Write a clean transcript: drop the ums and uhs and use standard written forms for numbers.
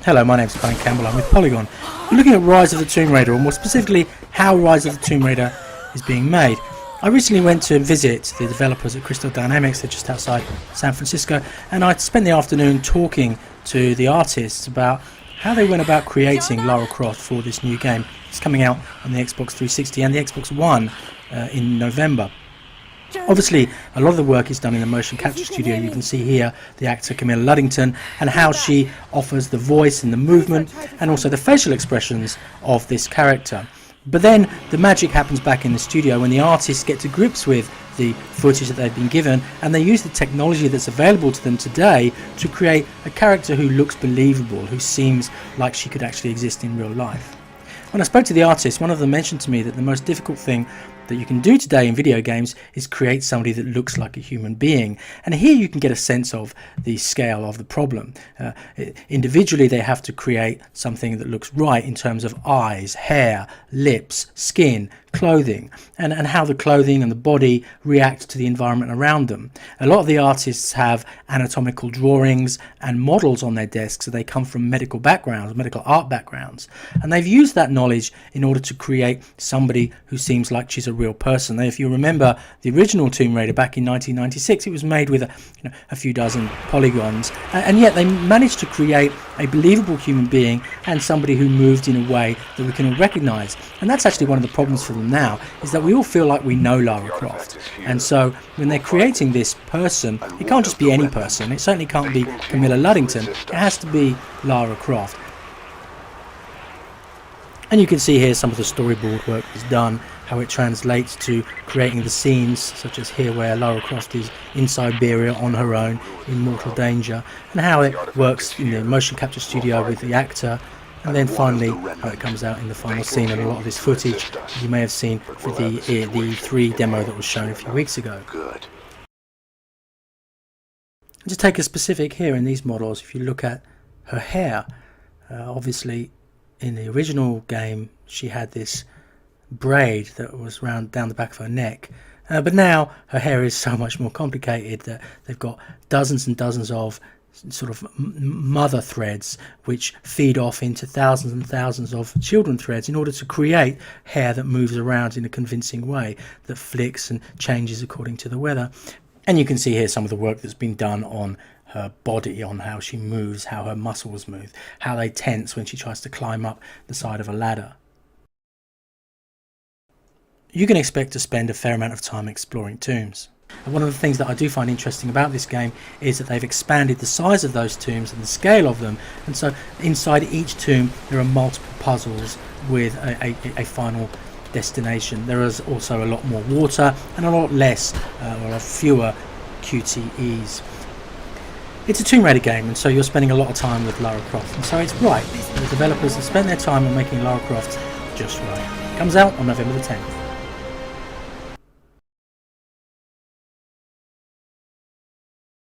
Hello, my name's Colin Campbell, I'm with Polygon. We're looking at Rise of the Tomb Raider, or more specifically, how Rise of the Tomb Raider is being made. I recently went to visit the developers at Crystal Dynamics, they're just outside San Francisco, and I spent the afternoon talking to the artists about how they went about creating Lara Croft for this new game. It's coming out on the Xbox 360 and the Xbox One in November. Obviously, a lot of the work is done in the motion capture studio. You can see here the actor Camilla Luddington and how she offers the voice and the movement and also the facial expressions of this character. But then the magic happens back in the studio when the artists get to grips with the footage that they've been given, and they use the technology that's available to them today to create a character who looks believable, who seems like she could actually exist in real life. When I spoke to the artist, one of them mentioned to me that the most difficult thing that you can do today in video games is create somebody that looks like a human being. And here you can get a sense of the scale of the problem. Individually, they have to create something that looks right in terms of eyes, hair, lips, skin, clothing, and how the clothing and the body react to the environment around them. A lot of the artists have anatomical drawings and models on their desks, so they come from medical backgrounds, medical art backgrounds, and they've used that knowledge in order to create somebody who seems like she's a real person. Now, if you remember the original Tomb Raider back in 1996, it was made with a few dozen polygons, and yet they managed to create a believable human being and somebody who moved in a way that we can all recognize. And that's actually one of the problems for them now, is that we all feel like we know Lara Croft, and so when they're creating this person, it can't just be any person. It certainly can't be Camilla Luddington. It has to be Lara Croft. And you can see here some of the storyboard work that's done, how it translates to creating the scenes, such as here where Lara Croft is in Siberia on her own in mortal danger, and how it works in the motion capture studio with the actor, and then finally how it comes out in the final scene. And a lot of this footage you may have seen for the E3 demo that was shown a few weeks ago. Just take a specific here in these models. If you look at her hair, obviously in the original game she had this braid that was round down the back of her neck, but now her hair is so much more complicated that they've got dozens and dozens of sort of mother threads which feed off into thousands and thousands of children threads in order to create hair that moves around in a convincing way, that flicks and changes according to the weather. And you can see here some of the work that's been done on her body, on how she moves, how her muscles move, how they tense when she tries to climb up the side of a ladder. You can expect to spend a fair amount of time exploring tombs. And one of the things that I do find interesting about this game is that they've expanded the size of those tombs and the scale of them, and so inside each tomb there are multiple puzzles with a final destination. There is also a lot more water and a lot less or fewer QTEs. It's a Tomb Raider game, and so you're spending a lot of time with Lara Croft, and so it's right. The developers have spent their time on making Lara Croft just right. It comes out on November the 10th.